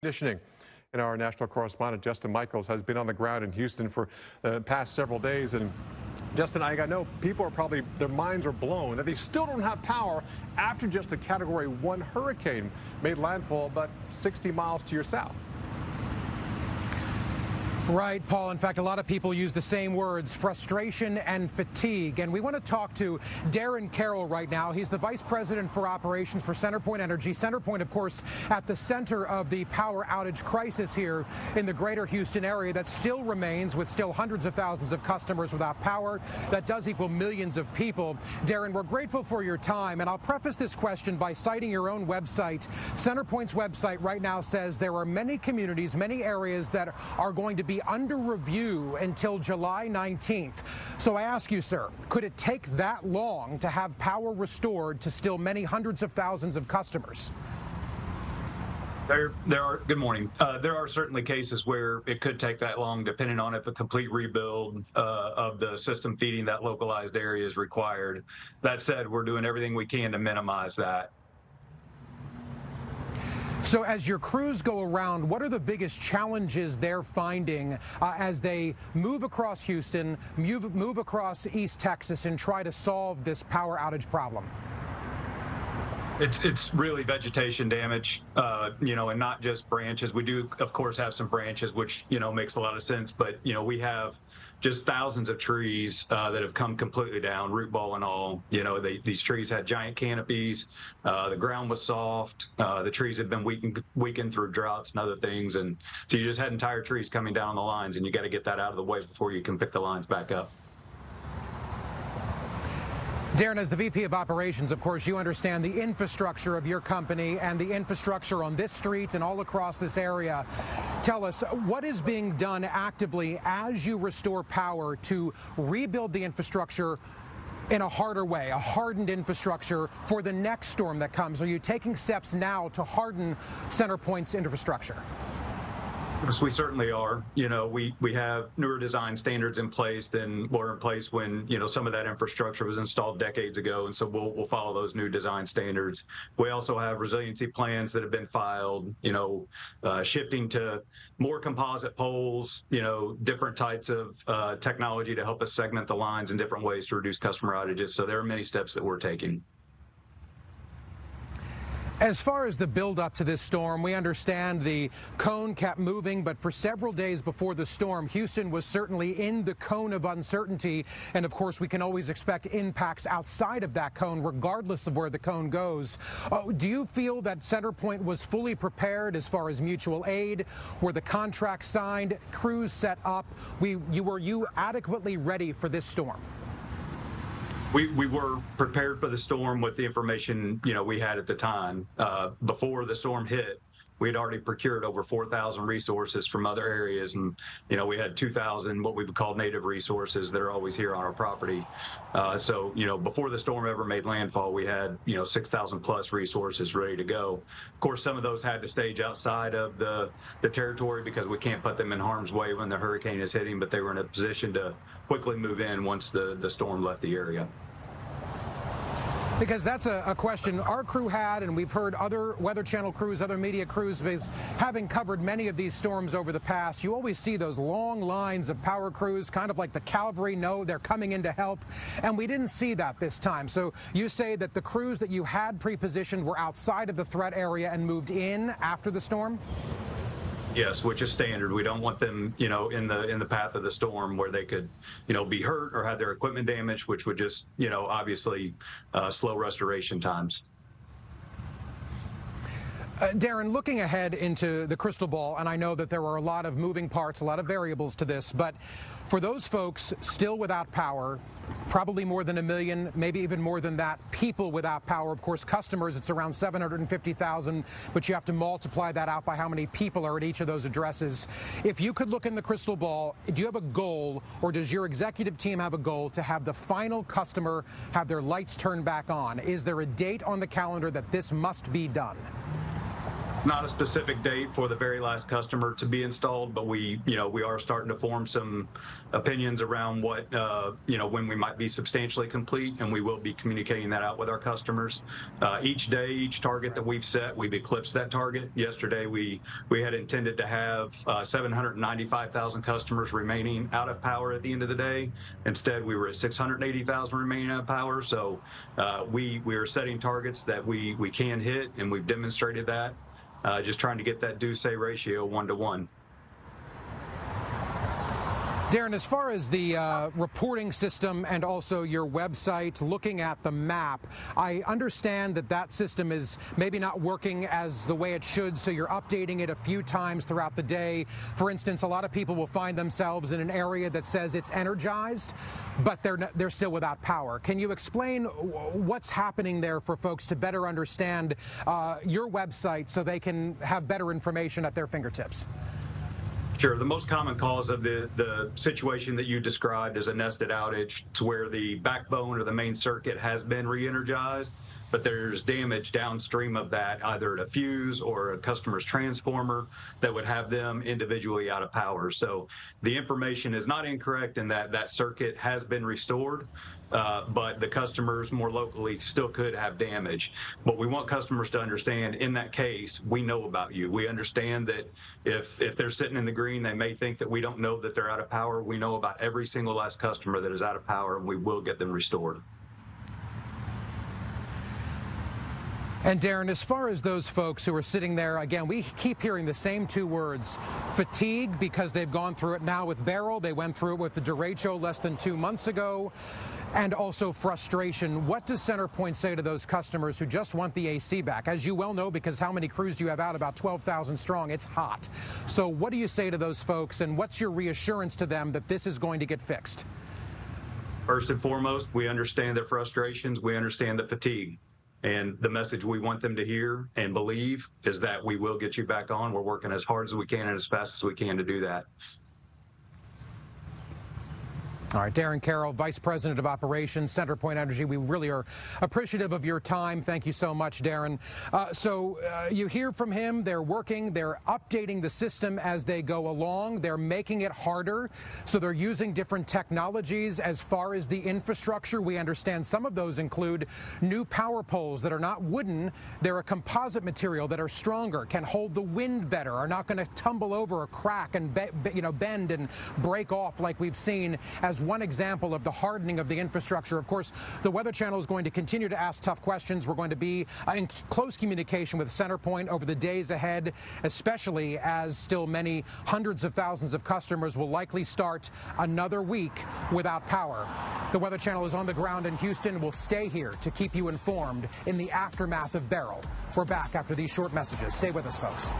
Conditioning. And our national correspondent Justin Michaels has been on the ground in Houston for the past several days. And Justin, I know people are probably, their minds are blown that they still don't have power after just a Category 1 hurricane made landfall about 60 miles to your south. Right, Paul. In fact, a lot of people use the same words, frustration and fatigue. And we want to talk to Darren Carroll right now. He's the Vice President for Operations for CenterPoint Energy. CenterPoint, of course, at the center of the power outage crisis here in the greater Houston area that still remains, with still hundreds of thousands of customers without power. That does equal millions of people. Darren, we're grateful for your time. And I'll preface this question by citing your own website. CenterPoint's website right now says there are many communities, many areas that are going to be under review until July 19th. So I ask you, sir, could it take that long to have power restored to still many hundreds of thousands of customers? There are. Good morning. There are certainly cases where it could take that long, depending on if a complete rebuild of the system feeding that localized area is required. That said, we're doing everything we can to minimize that. So as your crews go around, what are the biggest challenges they're finding as they move across Houston, move across East Texas, and try to solve this power outage problem? It's really vegetation damage, and not just branches. We do, of course, have some branches, which, makes a lot of sense. But, we have just thousands of trees that have come completely down, root ball and all. These trees had giant canopies. The ground was soft. The trees had been weakened through droughts and other things. And so you just had entire trees coming down the lines, and you got to get that out of the way before you can pick the lines back up. Darren, as the VP of Operations, of course, you understand the infrastructure of your company and the infrastructure on this street and all across this area. Tell us, what is being done actively as you restore power to rebuild the infrastructure in a harder way, a hardened infrastructure for the next storm that comes? Are you taking steps now to harden CenterPoint's infrastructure? Yes, we certainly are. We have newer design standards in place than were in place when, some of that infrastructure was installed decades ago. And so we'll follow those new design standards. We also have resiliency plans that have been filed, shifting to more composite poles, different types of technology to help us segment the lines in different ways to reduce customer outages. So there are many steps that we're taking. As far as the build-up to this storm, we understand the cone kept moving, but for several days before the storm, Houston was certainly in the cone of uncertainty. And of course, we can always expect impacts outside of that cone, regardless of where the cone goes. Do you feel that CenterPoint was fully prepared as far as mutual aid? Were the contracts signed, crews set up? Were you adequately ready for this storm? We were prepared for the storm with the information, we had at the time. Before the storm hit, we had already procured over 4,000 resources from other areas. And, we had 2,000 what we would call native resources that are always here on our property. So, before the storm ever made landfall, we had, 6,000 plus resources ready to go. Of course, some of those had to stage outside of the territory because we can't put them in harm's way when the hurricane is hitting, but they were in a position to quickly move in once the storm left the area. Because that's a question our crew had, and we've heard other Weather Channel crews, other media crews, because having covered many of these storms over the past, you always see those long lines of power crews, kind of like the cavalry know they're coming in to help, and we didn't see that this time. So you say that the crews that you had pre-positioned were outside of the threat area and moved in after the storm? Yes, which is standard. We don't want them, in the path of the storm where they could, be hurt or have their equipment damaged, which would just, obviously slow restoration times. Darren, looking ahead into the crystal ball, and I know that there are a lot of moving parts, a lot of variables to this, but for those folks still without power, probably more than 1 million, maybe even more than that, people without power. Of course, customers, it's around 750,000, but you have to multiply that out by how many people are at each of those addresses. If you could look in the crystal ball, do you have a goal, or does your executive team have a goal to have the final customer have their lights turned back on? Is there a date on the calendar that this must be done? not a specific date for the very last customer to be installed, but we are starting to form some opinions around what, when we might be substantially complete, and we will be communicating that out with our customers. Each day, each target that we've set, we've eclipsed that target. Yesterday, we had intended to have 795,000 customers remaining out of power at the end of the day. Instead, we were at 680,000 remaining out of power. So we are setting targets that we can hit, and we've demonstrated that. Just trying to get that do-say ratio 1-to-1. Darren, as far as the reporting system and also your website, looking at the map, I understand that that system is maybe not working as the way it should, so you're updating it a few times throughout the day. For instance, a lot of people will find themselves in an area that says it's energized, but they're still without power. Can you explain what's happening there for folks to better understand your website so they can have better information at their fingertips? Sure. The most common cause of the situation that you described is a nested outage. It's where the backbone or the main circuit has been re-energized, but there's damage downstream of that, either at a fuse or a customer's transformer, that would have them individually out of power. So the information is not incorrect in that circuit has been restored, but the customers more locally still could have damage. What we want customers to understand, in that case, we know about you. We understand that if they're sitting in the green, they may think that we don't know that they're out of power. We know about every single last customer that is out of power, and we will get them restored. And Darren, as far as those folks who are sitting there, again, we keep hearing the same two words: fatigue, because they've gone through it now with Beryl. They went through it with the derecho less than 2 months ago. And also frustration. What does CenterPoint say to those customers who just want the AC back? As you well know, because how many crews do you have out? About 12,000 strong. It's hot. So what do you say to those folks, and what's your reassurance to them that this is going to get fixed? First and foremost, we understand their frustrations. We understand the fatigue. And the message we want them to hear and believe is that we will get you back on. We're working as hard as we can and as fast as we can to do that. All right, Darren Carroll, Vice President of Operations, CenterPoint Energy. We really are appreciative of your time. Thank you so much, Darren. You hear from him. They're working. They're updating the system as they go along. They're making it harder. So they're using different technologies as far as the infrastructure. We understand some of those include new power poles that are not wooden. They're a composite material that are stronger, can hold the wind better, are not going to tumble over or crack and bend and break off like we've seen as one example of the hardening of the infrastructure. Of course, the Weather Channel is going to continue to ask tough questions. We're going to be in close communication with CenterPoint over the days ahead, especially as still many hundreds of thousands of customers will likely start another week without power. The Weather Channel is on the ground in Houston and will stay here to keep you informed in the aftermath of Beryl. We're back after these short messages. Stay with us, folks.